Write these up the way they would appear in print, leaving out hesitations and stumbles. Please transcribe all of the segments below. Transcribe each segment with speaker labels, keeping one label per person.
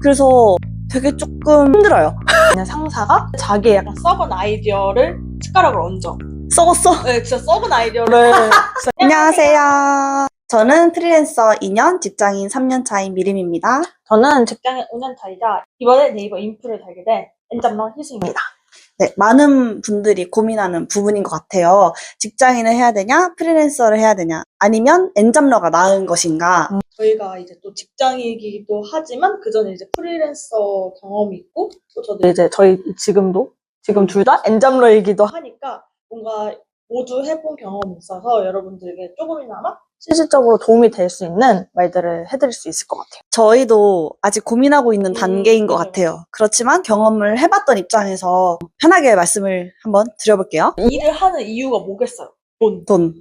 Speaker 1: 그래서 되게 조금 힘들어요.
Speaker 2: 그냥 상사가 자기의 약간 썩은 아이디어를 숟가락으로 얹어.
Speaker 1: 썩었어?
Speaker 2: 네, 진짜 썩은 아이디어를.
Speaker 1: 안녕하세요. 저는 프리랜서 2년, 직장인 3년 차인 미림입니다.
Speaker 2: 저는 직장인 5년 차이자 이번에 네이버 인프를 달게 된 엔잡러 희수입니다.
Speaker 1: 네, 많은 분들이 고민하는 부분인 것 같아요. 직장인을 해야 되냐, 프리랜서를 해야 되냐, 아니면 엔잡러가 나은 것인가.
Speaker 2: 저희가 이제 또 직장이기도 하지만 그 전에 이제 프리랜서 경험이 있고 또 저도 이제 저희 지금 둘 다 엔잡러이기도 하니까 뭔가 모두 해본 경험이 있어서 여러분들에게 조금이나마 실질적으로 도움이 될 수 있는 말들을 해드릴 수 있을 것 같아요.
Speaker 1: 저희도 아직 고민하고 있는 단계인 것
Speaker 2: 맞아요.
Speaker 1: 같아요. 그렇지만 경험을 해봤던 입장에서 편하게 말씀을 한번 드려볼게요.
Speaker 2: 일을 하는 이유가 뭐겠어요?
Speaker 1: 돈.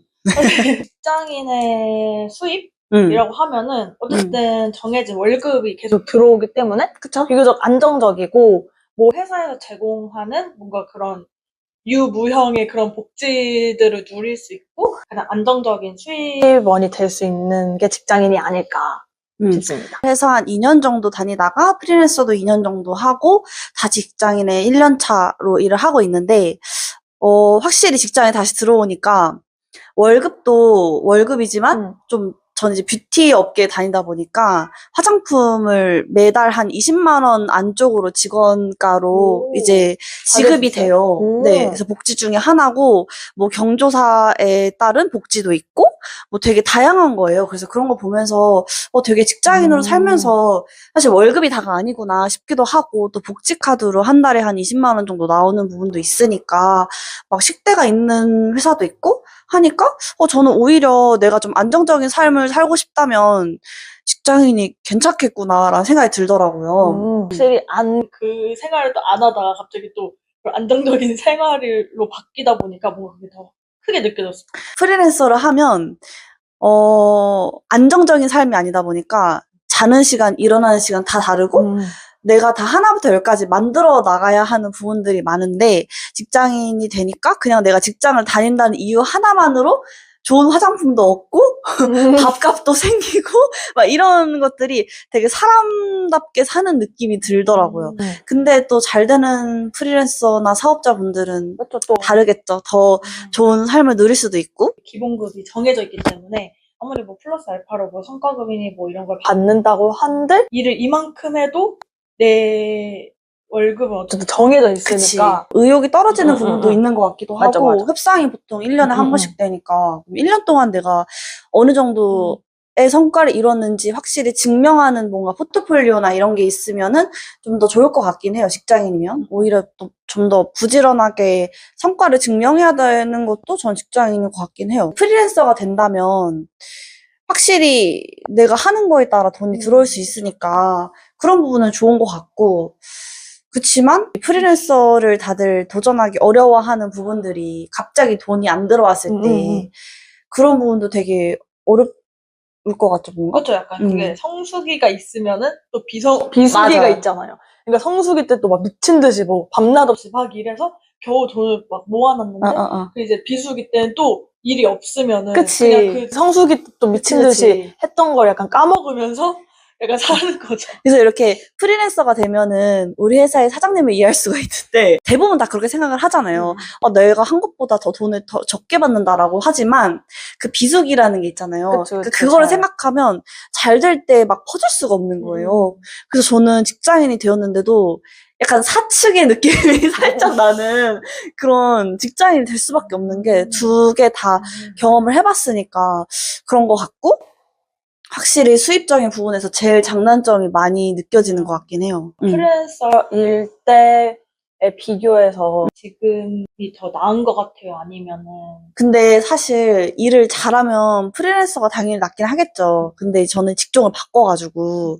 Speaker 2: 직장인의 수입이라고 하면은 어쨌든 정해진 월급이 계속 들어오기 때문에
Speaker 1: 그쵸?
Speaker 2: 비교적 안정적이고 뭐 회사에서 제공하는 뭔가 그런 유무형의 그런 복지들을 누릴 수 있고 가장 안정적인 수입원이 될 수 있는 게 직장인이 아닐까 싶습니다.
Speaker 1: 회사 한 2년 정도 다니다가 프리랜서도 2년 정도 하고 다시 직장인의 1년 차로 일을 하고 있는데 확실히 직장에 다시 들어오니까 월급도 월급이지만 좀 저는 이제 뷰티 업계에 다니다 보니까 화장품을 매달 한 20만 원 안쪽으로 직원가로 이제 지급이 돼요. 네, 그래서 복지 중에 하나고 뭐 경조사에 따른 복지도 있고 뭐 되게 다양한 거예요. 그래서 그런 거 보면서 되게 직장인으로 살면서 사실 월급이 다가 아니구나 싶기도 하고 또 복지 카드로 한 달에 한 20만 원 정도 나오는 부분도 있으니까 막 식대가 있는 회사도 있고 하니까 저는 오히려 내가 좀 안정적인 삶을 살고 싶다면 직장인이 괜찮겠구나라는 생각이 들더라고요.
Speaker 2: 확실히 그 생활을 또 안 하다가 갑자기 또 안정적인 생활로 바뀌다 보니까 뭔가 그게 더 크게 느껴졌어요.
Speaker 1: 프리랜서를 하면 안정적인 삶이 아니다 보니까 자는 시간, 일어나는 시간 다 다르고 내가 다 하나부터 열까지 만들어 나가야 하는 부분들이 많은데 직장인이 되니까 그냥 내가 직장을 다닌다는 이유 하나만으로 좋은 화장품도 얻고 밥값도 생기고 막 이런 것들이 되게 사람답게 사는 느낌이 들더라고요. 근데 또 잘 되는 프리랜서나 사업자분들은
Speaker 2: 그렇죠, 또
Speaker 1: 다르겠죠. 더 좋은 삶을 누릴 수도 있고
Speaker 2: 기본급이 정해져 있기 때문에 아무리 뭐 플러스 알파로 뭐 성과급이니 뭐 이런 걸 받는다고 한들 일을 이만큼 해도 내 월급은 어쨌든 정해져 있으니까
Speaker 1: 의욕이 떨어지는 부분도 있는 것 같기도
Speaker 2: 맞아,
Speaker 1: 하고
Speaker 2: 맞아.
Speaker 1: 협상이 보통 1년에 한 번씩 되니까 1년 동안 내가 어느 정도의 성과를 이뤘는지 확실히 증명하는 뭔가 포트폴리오나 이런 게 있으면은 좀 더 좋을 것 같긴 해요. 직장인이면 오히려 또 좀 더 부지런하게 성과를 증명해야 되는 것도 전 직장인인 것 같긴 해요. 프리랜서가 된다면 확실히 내가 하는 거에 따라 돈이 들어올 수 있으니까 그런 부분은 좋은 것 같고 그치만 프리랜서를 다들 도전하기 어려워하는 부분들이 갑자기 돈이 안 들어왔을 때 그런 부분도 되게 어려울 것 같죠, 뭔가?
Speaker 2: 그렇죠. 약간 그게 성수기가 있으면은 또 비수기가
Speaker 1: 맞아요.
Speaker 2: 있잖아요. 그러니까 성수기 때 또 막 미친 듯이 뭐 밤낮 없이 막 일해서 겨우 돈을 막 모아놨는데 그 이제 비수기 때는 또 일이 없으면은
Speaker 1: 그치.
Speaker 2: 그냥 그 성수기 때 또 미친 듯이 했던 걸 약간 까먹으면서 약간 사는 거죠.
Speaker 1: 그래서 이렇게 프리랜서가 되면은 우리 회사의 사장님을 이해할 수가 있는데 대부분 다 그렇게 생각을 하잖아요. 내가 한 것보다 더 돈을 더 적게 받는다라고 하지만 그 비수기라는 게 있잖아요.
Speaker 2: 그쵸, 그쵸,
Speaker 1: 그거를
Speaker 2: 잘.
Speaker 1: 생각하면 잘 될 때 막 퍼질 수가 없는 거예요. 그래서 저는 직장인이 되었는데도 약간 사측의 느낌이 살짝 나는 그런 직장인이 될 수밖에 없는 게 두 개 다 경험을 해봤으니까 그런 것 같고 확실히 수입적인 부분에서 제일 장단점이 많이 느껴지는 것 같긴 해요.
Speaker 2: 프리랜서일 때에 비교해서 지금이 더 나은 것 같아요? 아니면은?
Speaker 1: 근데 사실 일을 잘하면 프리랜서가 당연히 낫긴 하겠죠. 근데 저는 직종을 바꿔가지고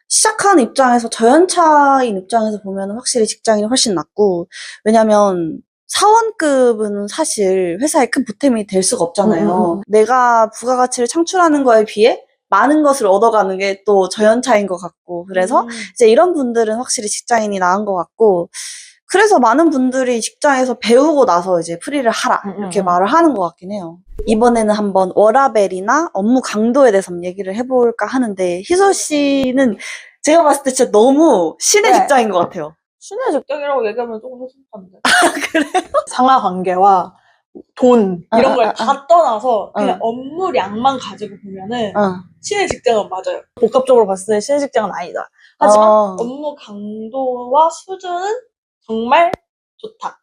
Speaker 1: 시작하는 입장에서 저연차인 입장에서 보면 확실히 직장인이 훨씬 낫고 왜냐면 사원급은 사실 회사에 큰 보탬이 될 수가 없잖아요. 내가 부가가치를 창출하는 거에 비해 많은 것을 얻어가는 게 또 저연차인 것 같고 그래서 이제 이런 분들은 확실히 직장인이 나은 것 같고 그래서 많은 분들이 직장에서 배우고 나서 이제 프리를 하라 이렇게 말을 하는 것 같긴 해요. 이번에는 한번 워라밸이나 업무 강도에 대해서 한번 얘기를 해볼까 하는데 희소 씨는 제가 봤을 때 진짜 너무 신의
Speaker 2: 네.
Speaker 1: 직장인 것 같아요.
Speaker 2: 신의 직장이라고 얘기하면 조금 허술한데. 그래요? 상하 관계와 돈 이런 걸 다 떠나서 그냥 업무량만 가지고 보면은 신의 직장은 맞아요. 복합적으로 봤을 때 신의 직장은 아니다. 하지만 업무 강도와 수준은 정말 좋다.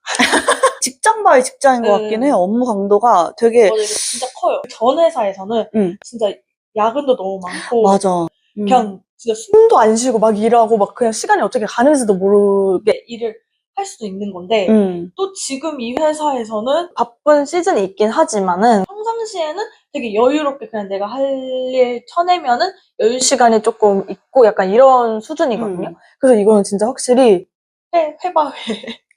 Speaker 1: 직장 바이 직장인 것 같긴 해요. 업무 강도가 되게.
Speaker 2: 맞아, 이거 진짜 커요. 전 회사에서는 진짜 야근도 너무 많고.
Speaker 1: 맞아.
Speaker 2: 그냥 진짜 숨도 안 쉬고 막 일하고 막 그냥 시간이 어떻게 가는지도 모르게 일을 할 수도 있는 건데 또 지금 이 회사에서는 바쁜 시즌이 있긴 하지만은 평상시에는 되게 여유롭게 그냥 내가 할 일 쳐내면은 여유 시간이 조금 있고 약간 이런 수준이거든요. 그래서 이거는 진짜 확실히 회바회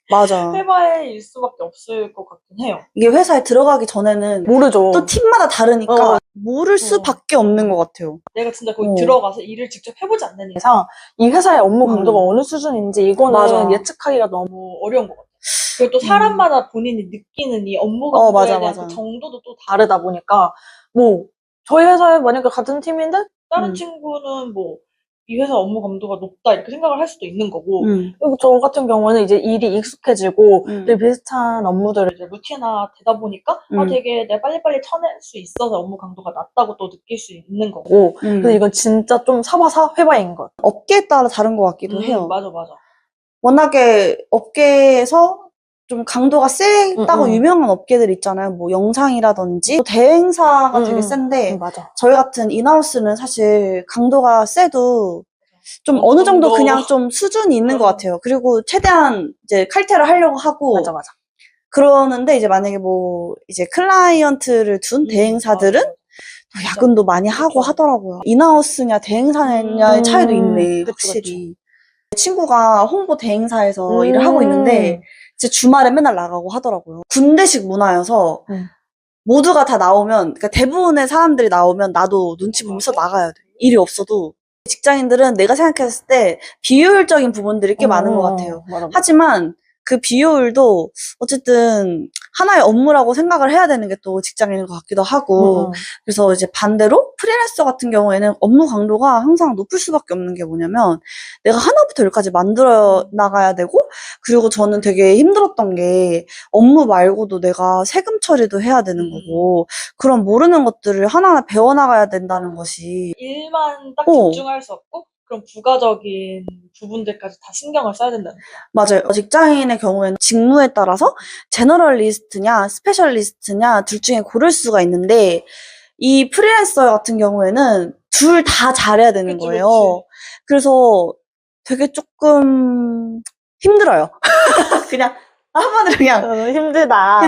Speaker 1: 맞아.
Speaker 2: 회바회일 수밖에 없을 것 같긴 해요.
Speaker 1: 이게 회사에 들어가기 전에는
Speaker 2: 모르죠.
Speaker 1: 또 팀마다 다르니까 모를 수밖에 없는 것 같아요.
Speaker 2: 내가 진짜 거기 들어가서 일을 직접 해보지 않는 이상 이 회사의 업무 강도가 어느 수준인지 이거는
Speaker 1: 맞아.
Speaker 2: 예측하기가 너무 어려운 것 같아요. 그리고 또 사람마다 본인이 느끼는 이 업무 강도에 대한 그 정도도 또 다르다 보니까 뭐 저희 회사에 만약에 같은 팀인데 다른 친구는 뭐 이 회사 업무 강도가 높다 이렇게 생각을 할 수도 있는 거고 그리고 저 같은 경우는 이제 일이 익숙해지고 되게 비슷한 업무들을 이제 루틴화 되다 보니까 되게 내가 빨리빨리 쳐낼 수 있어서 업무 강도가 낮다고 또 느낄 수 있는 거고 그래서 이건 진짜 좀 사바사 회바인 것 같아요.
Speaker 1: 업계에 따라 다른 것 같기도 해요.
Speaker 2: 맞아.
Speaker 1: 워낙에 업계에서 좀 강도가 세다고 유명한 업계들 있잖아요. 뭐 영상이라든지 대행사가 되게 센데 저희 같은 인하우스는 사실 강도가 세도 좀 어느 정도 그냥 좀 수준이 있는 것 같아요. 그리고 최대한 이제 칼퇴를 하려고 하고
Speaker 2: 맞아.
Speaker 1: 그러는데 이제 만약에 뭐 이제 클라이언트를 둔 대행사들은 야근도 많이 하고 하더라고요. 인하우스냐 대행사냐의 차이도 있네, 확실히. 친구가 홍보 대행사에서 일을 하고 있는데 이제 주말에 맨날 나가고 하더라고요. 군대식 문화여서 모두가 다 나오면, 그러니까 대부분의 사람들이 나오면 나도 눈치 보면서 나가야 돼. 일이 없어도. 직장인들은 내가 생각했을 때 비효율적인 부분들이 꽤 많은 것 같아요.
Speaker 2: 맞아.
Speaker 1: 하지만 그 비효율도 어쨌든 하나의 업무라고 생각을 해야 되는 게 또 직장인인 것 같기도 하고 그래서 이제 반대로 프리랜서 같은 경우에는 업무 강도가 항상 높을 수밖에 없는 게 뭐냐면 내가 하나부터 열까지 만들어 나가야 되고 그리고 저는 되게 힘들었던 게 업무 말고도 내가 세금 처리도 해야 되는 거고 그런 모르는 것들을 하나하나 배워나가야 된다는 것이
Speaker 2: 일만 딱 집중할 수 없고 그런 부가적인 부분들까지 다 신경을 써야 된다는 거야.
Speaker 1: 맞아요. 직장인의 경우에는 직무에 따라서 제너럴리스트냐 스페셜리스트냐 둘 중에 고를 수가 있는데 이 프리랜서 같은 경우에는 둘 다 잘해야 되는 거예요. 그래서 되게 조금 힘들어요. 그냥 한마디로 그냥 힘듭니다.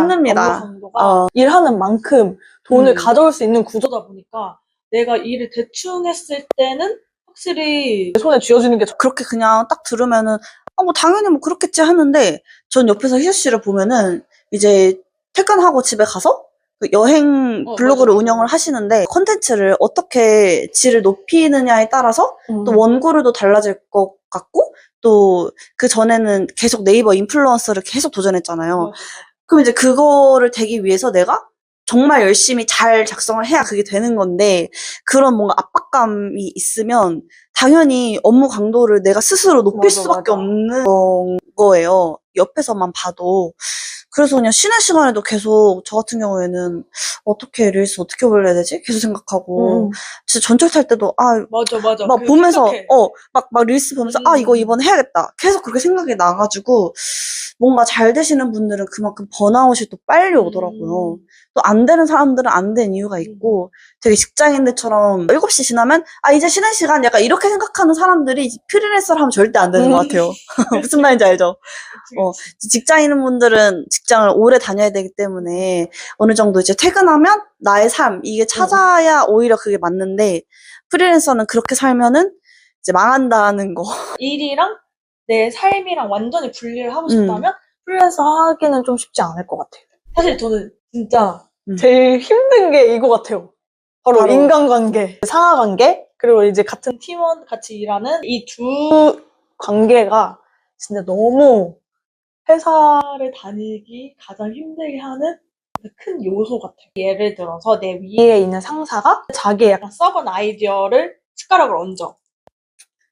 Speaker 2: 일하는 만큼 돈을 가져올 수 있는 구조다 보니까 내가 일을 대충 했을 때는 확실히 손에 쥐어주는 게
Speaker 1: 그렇게 그냥 딱 들으면은 뭐 당연히 뭐 그렇겠지 하는데 전 옆에서 희수 씨를 보면은 이제 퇴근하고 집에 가서 그 여행 블로그를 운영을 하시는데 컨텐츠를 어떻게 질을 높이느냐에 따라서 또 원고료도 달라질 것 같고 또 그 전에는 계속 네이버 인플루언서를 계속 도전했잖아요. 그럼 이제 그거를 되기 위해서 내가 정말 열심히 잘 작성을 해야 그게 되는 건데 그런 뭔가 압박감이 있으면 당연히 업무 강도를 내가 스스로 높일 수밖에 없는 거예요. 옆에서만 봐도. 그래서 그냥 쉬는 시간에도 계속 저 같은 경우에는 어떻게 릴스 어떻게 올려야 되지? 계속 생각하고 진짜 전철 탈 때도
Speaker 2: 맞아.
Speaker 1: 막 보면서 막 릴스 보면서 이거 이번에 해야겠다. 계속 그렇게 생각이 나가지고 뭔가 잘 되시는 분들은 그만큼 번아웃이 또 빨리 오더라고요. 또 안 되는 사람들은 안 된 이유가 있고 되게 직장인들처럼 7시 지나면 이제 쉬는 시간 약간 이렇게 생각하는 사람들이 프리랜서를 하면 절대 안 되는 것 같아요. 무슨 말인지 알죠? 직장인 분들은 직장을 오래 다녀야 되기 때문에 어느 정도 이제 퇴근하면 나의 삶 이게 찾아야 오히려 그게 맞는데 프리랜서는 그렇게 살면은 이제 망한다는 거.
Speaker 2: 일이랑 내 삶이랑 완전히 분리를 하고 싶다면 프리랜서 하기는 좀 쉽지 않을 것 같아요. 사실 저는 진짜 제일 힘든 게 이거 같아요. 바로 인간관계, 상하관계, 그리고 이제 같은 팀원 같이 일하는 이 두 관계가 진짜 너무 회사를 다니기 가장 힘들게 하는 큰 요소 같아요. 예를 들어서 내 위에 있는 상사가 자기의 약간 썩은 아이디어를 숟가락을 얹어.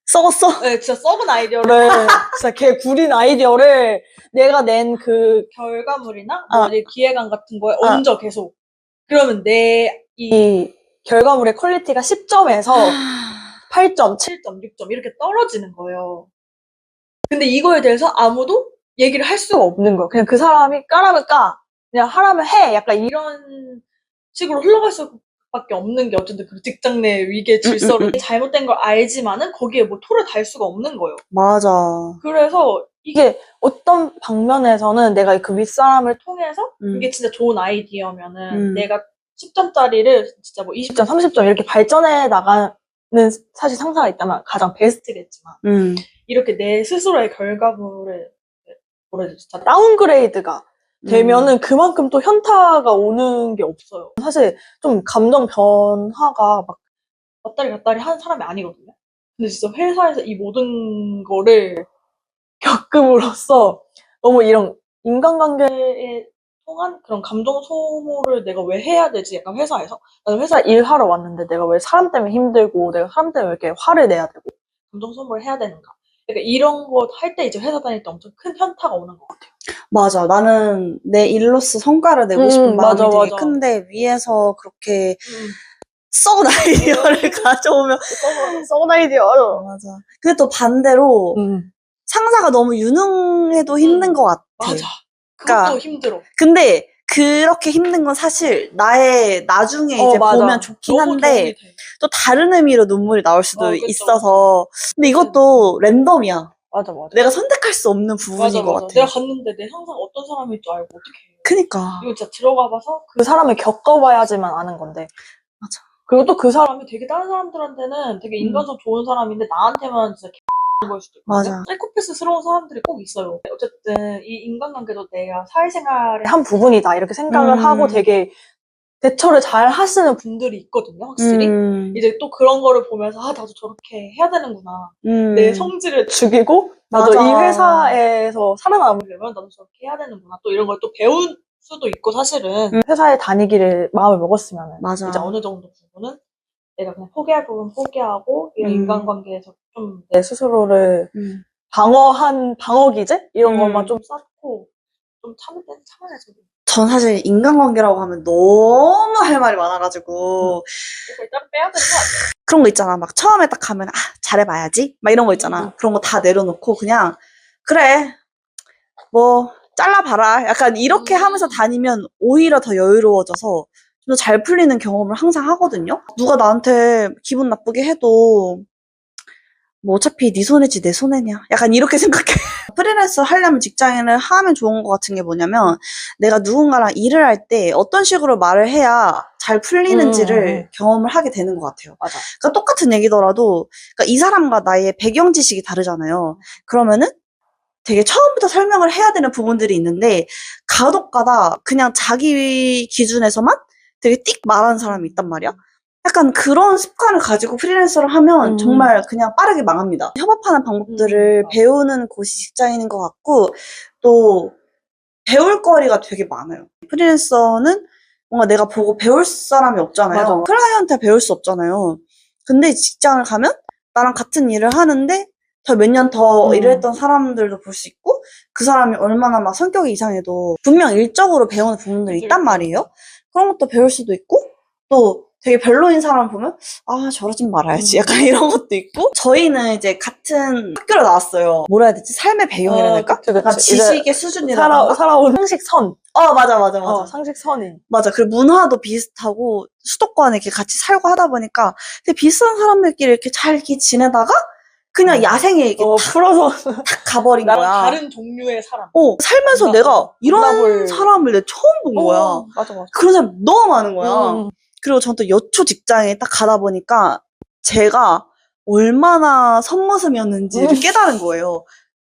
Speaker 1: 썩었어?
Speaker 2: 네, 진짜 썩은 아이디어를, 진짜 개 구린 아이디어를 내가 낸 그 결과물이나 뭐 이제 기획안 같은 거에 얹어 계속. 그러면 내 이 결과물의 퀄리티가 10점에서 8점, 7점, 6점 이렇게 떨어지는 거예요. 근데 이거에 대해서 아무도 얘기를 할 수가 없는 거예요. 그냥 그 사람이 까라면 까, 그냥 하라면 해. 약간 이런 식으로 흘러갈 수밖에 없는 게 어쨌든 그 직장 내 위계 질서를 잘못된 걸 알지만은 거기에 뭐 토를 달 수가 없는 거예요.
Speaker 1: 맞아.
Speaker 2: 그래서 이게 어떤 방면에서는 내가 그 윗사람을 통해서 이게 진짜 좋은 아이디어면은 내가 10점짜리를 진짜 뭐 20점, 30점 이렇게 발전해 나가는 사실 상사가 있다면 가장 베스트겠지만 이렇게 내 스스로의 결과물을 뭐라 해야 되지? 다운그레이드가 되면은 그만큼 또 현타가 오는 게 없어요. 사실 좀 감정 변화가 막 왔다리 갔다리 하는 사람이 아니거든요. 근데 진짜 회사에서 이 모든 거를 겪음으로써 너무 이런 인간관계에 통한 그런 감정 소모를 내가 왜 해야 되지? 약간 회사에서. 나는 회사 일하러 왔는데 내가 왜 사람 때문에 힘들고 내가 사람 때문에 왜 이렇게 화를 내야 되고 감정 소모를 해야 되는가? 그러니까 이런 거 할 때 이제 회사 다닐 때 엄청 큰 현타가 오는 것 같아요.
Speaker 1: 맞아. 나는 내 일로서 성과를 내고 싶은 마음이
Speaker 2: 맞아,
Speaker 1: 되게
Speaker 2: 맞아.
Speaker 1: 큰데 위에서 그렇게 썩은 아이디어를 가져오면
Speaker 2: 썩은 아이디어.
Speaker 1: 맞아. 근데 또 반대로 상사가 너무 유능해도 힘든 것 같아.
Speaker 2: 맞아.
Speaker 1: 그러니까
Speaker 2: 그것도 힘들어.
Speaker 1: 근데 그렇게 힘든 건 사실 나의 나중에 이제
Speaker 2: 맞아.
Speaker 1: 보면 좋긴
Speaker 2: 너무
Speaker 1: 한데
Speaker 2: 도움이 돼.
Speaker 1: 또 다른 의미로 눈물이 나올 수도
Speaker 2: 그쵸,
Speaker 1: 있어서 근데 이것도 랜덤이야.
Speaker 2: 맞아, 맞아.
Speaker 1: 내가 선택할 수 없는 부분인 것 같아.
Speaker 2: 내가 갔는데 내 상사가 어떤 사람일 줄 알고 어떻게 해요?
Speaker 1: 그니까.
Speaker 2: 이거 진짜 들어가 봐서 그 사람을 겪어봐야지만 아는 건데.
Speaker 1: 맞아.
Speaker 2: 그리고 또 그 사람이 되게 다른 사람들한테는 되게 인간성 좋은 사람인데 나한테만 진짜 걸 수도 있거든요.
Speaker 1: 맞아.
Speaker 2: 사이코패스스러운 사람들이 꼭 있어요. 어쨌든 이 인간관계도 내가 사회생활의 한 부분이다 이렇게 생각을 하고 되게 대처를 잘 하시는 분들이 있거든요, 확실히. 이제 또 그런 거를 보면서, 아, 나도 저렇게 해야 되는구나. 내 성질을 죽이고, 나도
Speaker 1: 맞아.
Speaker 2: 이 회사에서 살아남으려면 나도 저렇게 해야 되는구나. 또 이런 걸 또 배울 수도 있고, 사실은. 회사에 다니기를 마음을 먹었으면,
Speaker 1: 맞아.
Speaker 2: 이제 어느 정도 부분은 내가 그냥 포기할 부분 포기하고, 이런 인간관계에서 좀 내 스스로를 방어한 방어기제? 이런 것만 좀 쌓고, 좀 참을 때는 참아야죠.
Speaker 1: 전 사실 인간관계라고 하면 너무 할 말이 많아가지고
Speaker 2: 일단 빼야 되는 거 아니야?
Speaker 1: 그런 거 있잖아. 막 처음에 딱 가면 잘해봐야지 막 이런 거 있잖아. 그런 거 다 내려놓고 그냥 그래 뭐 잘라봐라 약간 이렇게 하면서 다니면 오히려 더 여유로워져서 좀 더 잘 풀리는 경험을 항상 하거든요. 누가 나한테 기분 나쁘게 해도 뭐 어차피 네 손해지 내 손해냐 약간 이렇게 생각해. 프리랜서 하려면 직장인을 하면 좋은 것 같은 게 뭐냐면 내가 누군가랑 일을 할 때 어떤 식으로 말을 해야 잘 풀리는지를 경험을 하게 되는 것 같아요.
Speaker 2: 맞아.
Speaker 1: 그러니까 똑같은 얘기더라도 그러니까 이 사람과 나의 배경 지식이 다르잖아요. 그러면은 되게 처음부터 설명을 해야 되는 부분들이 있는데 간혹가다 그냥 자기 기준에서만 되게 띡 말하는 사람이 있단 말이야. 약간 그런 습관을 가지고 프리랜서를 하면 정말 그냥 빠르게 망합니다. 협업하는 방법들을 배우는 곳이 직장인인 것 같고 또 배울 거리가 되게 많아요. 프리랜서는 뭔가 내가 보고 배울 사람이 없잖아요.
Speaker 2: 맞아.
Speaker 1: 클라이언트한테 배울 수 없잖아요. 근데 직장을 가면 나랑 같은 일을 하는데 더 몇 년 더 일을 했던 사람들도 볼 수 있고 그 사람이 얼마나 막 성격이 이상해도 분명 일적으로 배우는 부분들이 있단 말이에요. 그런 것도 배울 수도 있고 또 되게 별로인 사람 보면 아 저러진 말아야지 약간 이런 것도 있고 저희는 이제 같은 학교를 나왔어요. 뭐라 해야 되지? 삶의 배경이라 해야 될까? 약간 지식의 수준이라던가
Speaker 2: 살아온 상식선.
Speaker 1: 맞아.
Speaker 2: 상식선이.
Speaker 1: 맞아. 그리고 문화도 비슷하고 수도권에 이렇게 같이 살고 하다 보니까 되게 비슷한 사람들끼리 이렇게 잘 이렇게 지내다가 그냥 야생에 이렇게
Speaker 2: 풀어서
Speaker 1: 탁 가버린 거야.
Speaker 2: 다른 종류의 사람.
Speaker 1: 살면서 내가 이런 사람을 내가 처음 본 거야.
Speaker 2: 맞아.
Speaker 1: 그런 사람 너무 많은 거야. 그리고 전 또 여초 직장에 딱 가다 보니까 제가 얼마나 선머슴이었는지를 깨달은 거예요.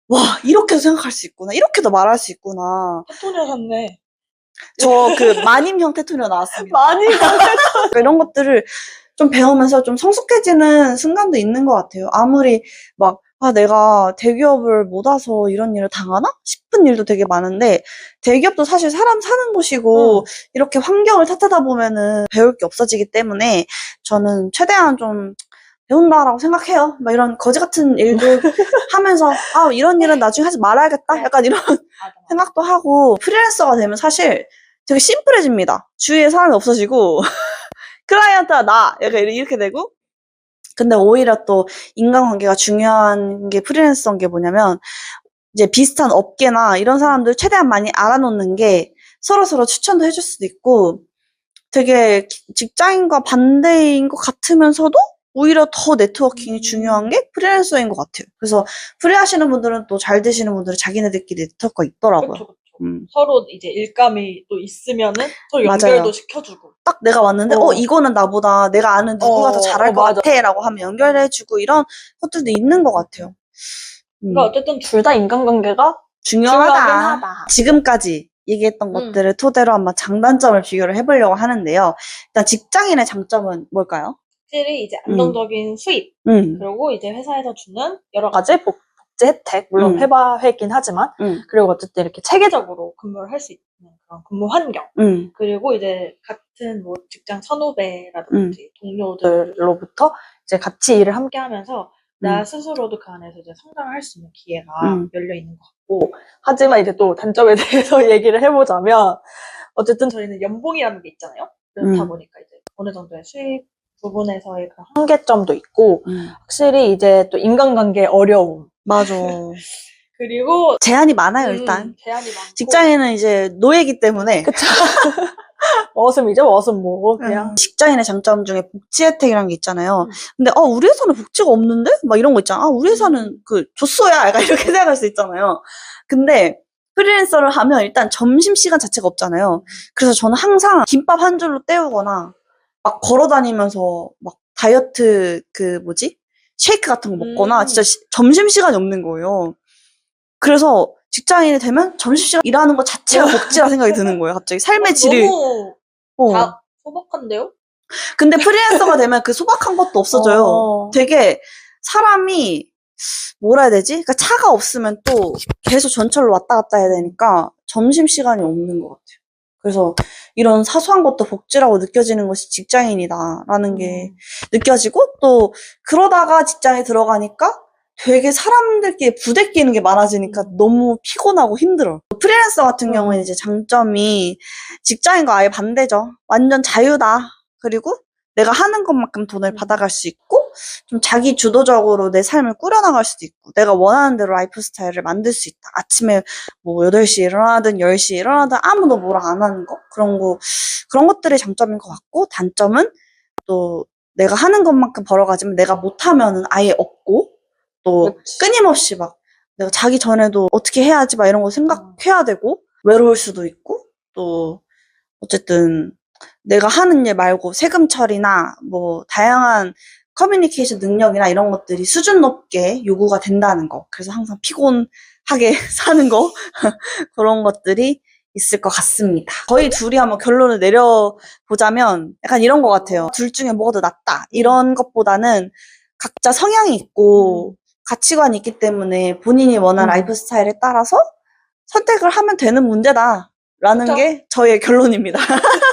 Speaker 1: 와, 이렇게도 생각할 수 있구나. 이렇게도 말할 수 있구나.
Speaker 2: 테토녀 샀네.
Speaker 1: 저 그 마님형 테토녀 나왔습니다.
Speaker 2: 마님형
Speaker 1: 이런 것들을 좀 배우면서 좀 성숙해지는 순간도 있는 것 같아요. 아무리 막 내가 대기업을 못 와서 이런 일을 당하나? 싶은 일도 되게 많은데 대기업도 사실 사람 사는 곳이고 이렇게 환경을 탓하다 보면은 배울 게 없어지기 때문에 저는 최대한 좀 배운다라고 생각해요. 막 이런 거지 같은 일도 하면서 이런 일은 나중에 하지 말아야겠다. 약간 이런
Speaker 2: 맞아.
Speaker 1: 생각도 하고 프리랜서가 되면 사실 되게 심플해집니다. 주위에 사람이 없어지고 클라이언트가 나 약간 이렇게 되고 근데 오히려 또 인간관계가 중요한 게 프리랜서인 게 뭐냐면 이제 비슷한 업계나 이런 사람들 최대한 많이 알아놓는 게 서로서로 추천도 해줄 수도 있고 되게 직장인과 반대인 것 같으면서도 오히려 더 네트워킹이 중요한 게 프리랜서인 것 같아요. 그래서 프리 하시는 분들은 또 잘 되시는 분들은 자기네들끼리 네트워크가 있더라고요.
Speaker 2: 그쵸.
Speaker 1: 음.
Speaker 2: 서로 이제 일감이 또 있으면은 서로
Speaker 1: 맞아요.
Speaker 2: 연결도 시켜주고.
Speaker 1: 딱 내가 왔는데 이거는 나보다 내가 아는 누구가 더 잘할 것
Speaker 2: 맞아.
Speaker 1: 같아 라고 하면 연결해주고 이런 것들도 있는 것 같아요.
Speaker 2: 그러니까 어쨌든 둘 다 인간관계가
Speaker 1: 중요하긴
Speaker 2: 중요하다.
Speaker 1: 하다. 지금까지 얘기했던 것들을 토대로 한번 장단점을 비교를 해보려고 하는데요. 일단 직장인의 장점은 뭘까요?
Speaker 2: 확실히 이제 안정적인 수입, 그리고 이제 회사에서 주는 여러 가지 복지 혜택, 물론 회바회긴 하지만, 그리고 어쨌든 이렇게 체계적으로 근무를 할 수 있는 그런 근무 환경, 그리고 이제 같은 뭐 직장 선후배라든지 동료들로부터 이제 같이 일을 함께 하면서 나 스스로도 그 안에서 이제 성장을 할 수 있는 기회가 열려 있는 것 같고, 하지만 이제 또 단점에 대해서 얘기를 해보자면, 어쨌든 저희는 연봉이라는 게 있잖아요. 그렇다 보니까 이제 어느 정도의 수입 부분에서의 그 한계점도 있고, 확실히 이제 또 인간관계의 어려움.
Speaker 1: 맞아.
Speaker 2: 그리고
Speaker 1: 제한이 많아요, 일단.
Speaker 2: 제한이 많고.
Speaker 1: 직장인은 이제 노예이기 때문에.
Speaker 2: 그쵸. 머슴이죠, 머슴 뭐, 그냥.
Speaker 1: 직장인의 장점 중에 복지 혜택이라는 게 있잖아요. 근데, 우리 회사는 복지가 없는데? 막 이런 거 있잖아. 우리 회사는 줬어야. 약간 이렇게 생각할 수 있잖아요. 근데, 프리랜서를 하면 일단 점심시간 자체가 없잖아요. 그래서 저는 항상 김밥 한 줄로 때우거나, 막 걸어 다니면서 막 다이어트 쉐이크 같은 거 먹거나 진짜 점심시간이 없는 거예요. 그래서 직장인이 되면 점심시간 일하는 것 자체가 복지라 생각이 드는 거예요. 갑자기 삶의 질이.
Speaker 2: 너무 다 소박한데요?
Speaker 1: 근데 프리랜서가 되면 그 소박한 것도 없어져요. 되게 사람이 뭐라 해야 되지? 그러니까 차가 없으면 또 계속 전철로 왔다 갔다 해야 되니까 점심시간이 없는 것 같아요. 그래서 이런 사소한 것도 복지라고 느껴지는 것이 직장인이다라는 게 느껴지고 또 그러다가 직장에 들어가니까 되게 사람들끼리 부대끼는 게 많아지니까 너무 피곤하고 힘들어. 프리랜서 같은 경우는 이제 장점이 직장인과 아예 반대죠. 완전 자유다. 그리고 내가 하는 것만큼 돈을 받아갈 수 있고 좀 자기 주도적으로 내 삶을 꾸려나갈 수도 있고 내가 원하는 대로 라이프 스타일을 만들 수 있다. 아침에 뭐 8시에 일어나든 10시에 일어나든 아무도 뭐라 안 하는 거 그런 것들이 장점인 것 같고 단점은 또 내가 하는 것만큼 벌어가지만 내가 못하면은 아예 없고 또 끊임없이 막 내가 자기 전에도 어떻게 해야지 막 이런 거 생각해야 되고 외로울 수도 있고 또 어쨌든 내가 하는 일 말고 세금 처리나 뭐 다양한 커뮤니케이션 능력이나 이런 것들이 수준 높게 요구가 된다는 거. 그래서 항상 피곤하게 사는 거. 그런 것들이 있을 것 같습니다. 저희 둘이 한번 결론을 내려보자면 약간 이런 것 같아요. 둘 중에 뭐가 더 낫다. 이런 것보다는 각자 성향이 있고 가치관이 있기 때문에 본인이 원하는 라이프 스타일에 따라서 선택을 하면 되는 문제다. 라는
Speaker 2: 그쵸?
Speaker 1: 게 저의 결론입니다.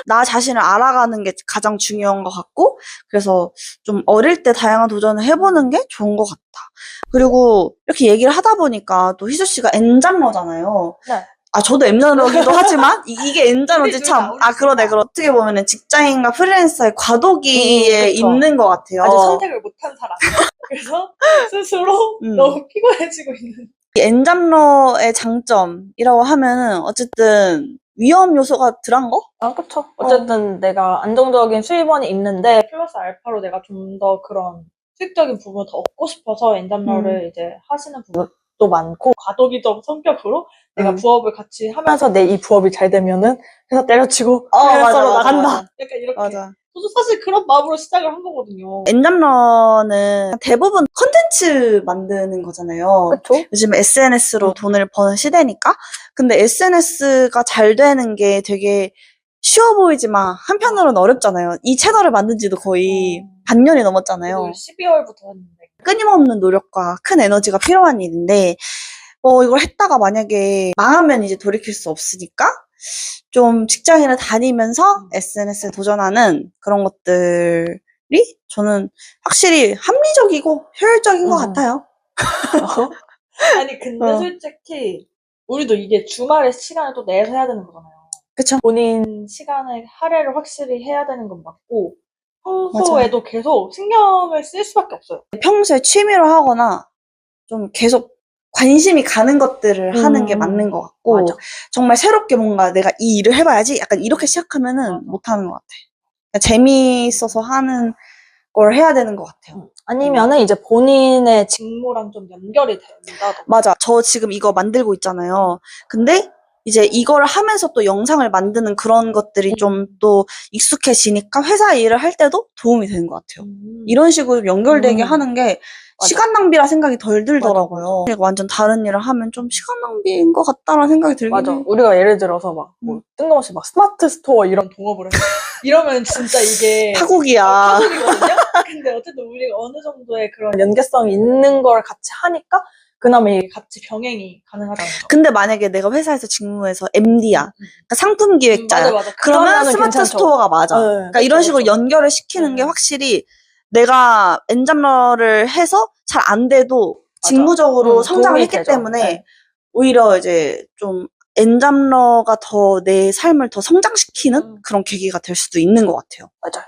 Speaker 1: 나 자신을 알아가는 게 가장 중요한 것 같고 그래서 좀 어릴 때 다양한 도전을 해보는 게 좋은 것 같다. 그리고 이렇게 얘기를 하다 보니까 또 희수 씨가 N장러잖아요.
Speaker 2: 네.
Speaker 1: 저도 M장러기도 하지만 이게 N장러지 참. 그러네. 어떻게 보면은 직장인과 프리랜서의 과도기에 있는 것 같아요.
Speaker 2: 아직 선택을 못한 사람. 그래서 스스로 너무 피곤해지고 있는.
Speaker 1: 이 N장러의 장점이라고 하면은 어쨌든 위험 요소가 덜한 거?
Speaker 2: 그쵸. 어쨌든 내가 안정적인 수입원이 있는데 플러스 알파로 내가 좀 더 그런 수익적인 부분을 더 얻고 싶어서 N장러를 이제 하시는 분도 많고 과도기적 성격으로 내가 부업을 같이 하면서 내 이 부업이 잘 되면은 회사 때려치고 프리랜서로 나간다. 약간 이렇게.
Speaker 1: 맞아.
Speaker 2: 저도 사실 그런 마음으로 시작을 한 거거든요.
Speaker 1: N장러는 대부분 컨텐츠 만드는 거잖아요.
Speaker 2: 그쵸?
Speaker 1: 요즘 SNS로 돈을 버는 시대니까. 근데 SNS가 잘 되는 게 되게 쉬워 보이지만 한편으로는 어렵잖아요. 이 채널을 만든 지도 거의 반년이 넘었잖아요.
Speaker 2: 12월부터 했는데.
Speaker 1: 끊임없는 노력과 큰 에너지가 필요한 일인데 이걸 했다가 만약에 망하면 이제 돌이킬 수 없으니까 좀 직장인을 다니면서 SNS에 도전하는 그런 것들 저는 확실히 합리적이고 효율적인 것 같아요.
Speaker 2: 아니, 근데 솔직히, 우리도 이게 주말에 시간을 또 내서 해야 되는 거잖아요.
Speaker 1: 그쵸?
Speaker 2: 본인 시간에 할애를 확실히 해야 되는 건 맞고, 평소에도 계속 신경을 쓸 수밖에 없어요.
Speaker 1: 평소에 취미로 하거나 좀 계속 관심이 가는 것들을 하는 게 맞는 것 같고,
Speaker 2: 맞아.
Speaker 1: 정말 새롭게 뭔가 내가 이 일을 해봐야지? 약간 이렇게 시작하면은
Speaker 2: 맞아.
Speaker 1: 못하는 것 같아. 그러니까 재미있어서 하는 걸 해야 되는 것 같아요.
Speaker 2: 아니면은 이제 본인의 직무랑 좀 연결이 된다던가.
Speaker 1: 맞아. 저 지금 이거 만들고 있잖아요. 근데 이제 이거를 하면서 또 영상을 만드는 그런 것들이 좀 또 익숙해지니까 회사 일을 할 때도 도움이 되는 것 같아요. 이런 식으로 연결되게 하는 게
Speaker 2: 맞아.
Speaker 1: 시간 낭비라 생각이 덜 들더라고요.
Speaker 2: 맞아.
Speaker 1: 완전 다른 일을 하면 좀 시간 낭비인 것 같다라는 생각이 들긴
Speaker 2: 맞아.
Speaker 1: 해요.
Speaker 2: 우리가 예를 들어서 막, 뭐, 뜬금없이 막 스마트 스토어 이런 동업을 해. 이러면 진짜 이게.
Speaker 1: 파국이야.
Speaker 2: 파국이거든요? 근데 어쨌든 우리가 어느 정도의 그런 연계성이 있는 걸 같이 하니까 그나마 이게 같이 병행이 가능하다는 거.
Speaker 1: 근데 만약에 내가 회사에서 직무에서 MD야. 그러니까 상품 기획자야.
Speaker 2: 맞아.
Speaker 1: 그러면
Speaker 2: 그러면은
Speaker 1: 스마트
Speaker 2: 괜찮죠.
Speaker 1: 스토어가 맞아.
Speaker 2: 네,
Speaker 1: 그러니까 이런 식으로
Speaker 2: 그쵸.
Speaker 1: 연결을 시키는 게 확실히 내가 엔잡러를 해서 잘 안 돼도 직무적으로 성장을
Speaker 2: 도움이
Speaker 1: 했기
Speaker 2: 되죠.
Speaker 1: 때문에
Speaker 2: 네.
Speaker 1: 오히려 이제 좀 엔잡러가 더 내 삶을 더 성장시키는 그런 계기가 될 수도 있는 것 같아요.
Speaker 2: 맞아요.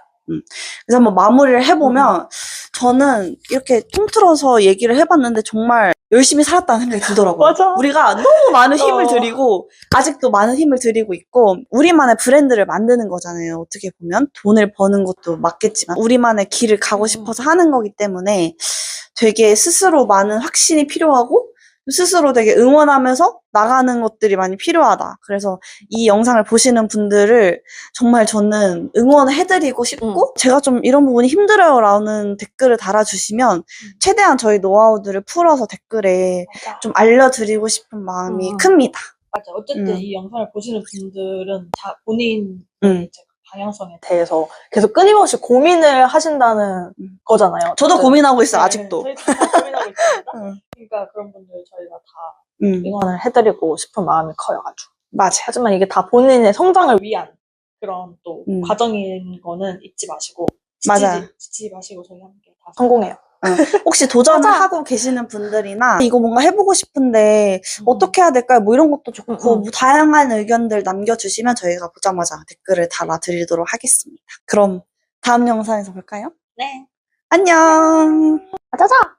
Speaker 1: 그래서 한번 마무리를 해보면 저는 이렇게 통틀어서 얘기를 해봤는데 정말 열심히 살았다는 생각이 들더라고요.
Speaker 2: 맞아.
Speaker 1: 우리가 너무 많은 힘을 들이고 아직도 많은 힘을 들이고 있고 우리만의 브랜드를 만드는 거잖아요. 어떻게 보면 돈을 버는 것도 맞겠지만 우리만의 길을 가고 싶어서 하는 거기 때문에 되게 스스로 많은 확신이 필요하고 스스로 되게 응원하면서 나가는 것들이 많이 필요하다. 그래서 이 영상을 보시는 분들을 정말 저는 응원을 해드리고 싶고 제가 좀 이런 부분이 힘들어요 라는 댓글을 달아주시면 최대한 저희 노하우들을 풀어서 댓글에 좀 알려드리고 싶은 마음이 큽니다.
Speaker 2: 맞아. 어쨌든 이 영상을 보시는 분들은 본인의 이제 방향성에 대해서 계속 끊임없이 고민을 하신다는 거잖아요.
Speaker 1: 저도
Speaker 2: 어쨌든.
Speaker 1: 고민하고 있어요, 아직도.
Speaker 2: 저희 다 고민하고 있습니다. 그러니까 그런 분들 저희가 다 응원을 해드리고 싶은 마음이 커요, 아주.
Speaker 1: 맞아요.
Speaker 2: 하지만 이게 다 본인의 성장을 위한 그런 또 과정인 거는 잊지 마시고 지치지 마시고 저희 함께 다 성공해요.
Speaker 1: 혹시 도전을 하고 계시는 분들이나 이거 뭔가 해보고 싶은데 어떻게 해야 될까요? 뭐 이런 것도 좋고 뭐 다양한 의견들 남겨주시면 저희가 보자마자 댓글을 달아드리도록 하겠습니다. 그럼 다음 영상에서 볼까요?
Speaker 2: 네.
Speaker 1: 안녕.
Speaker 2: 짜자.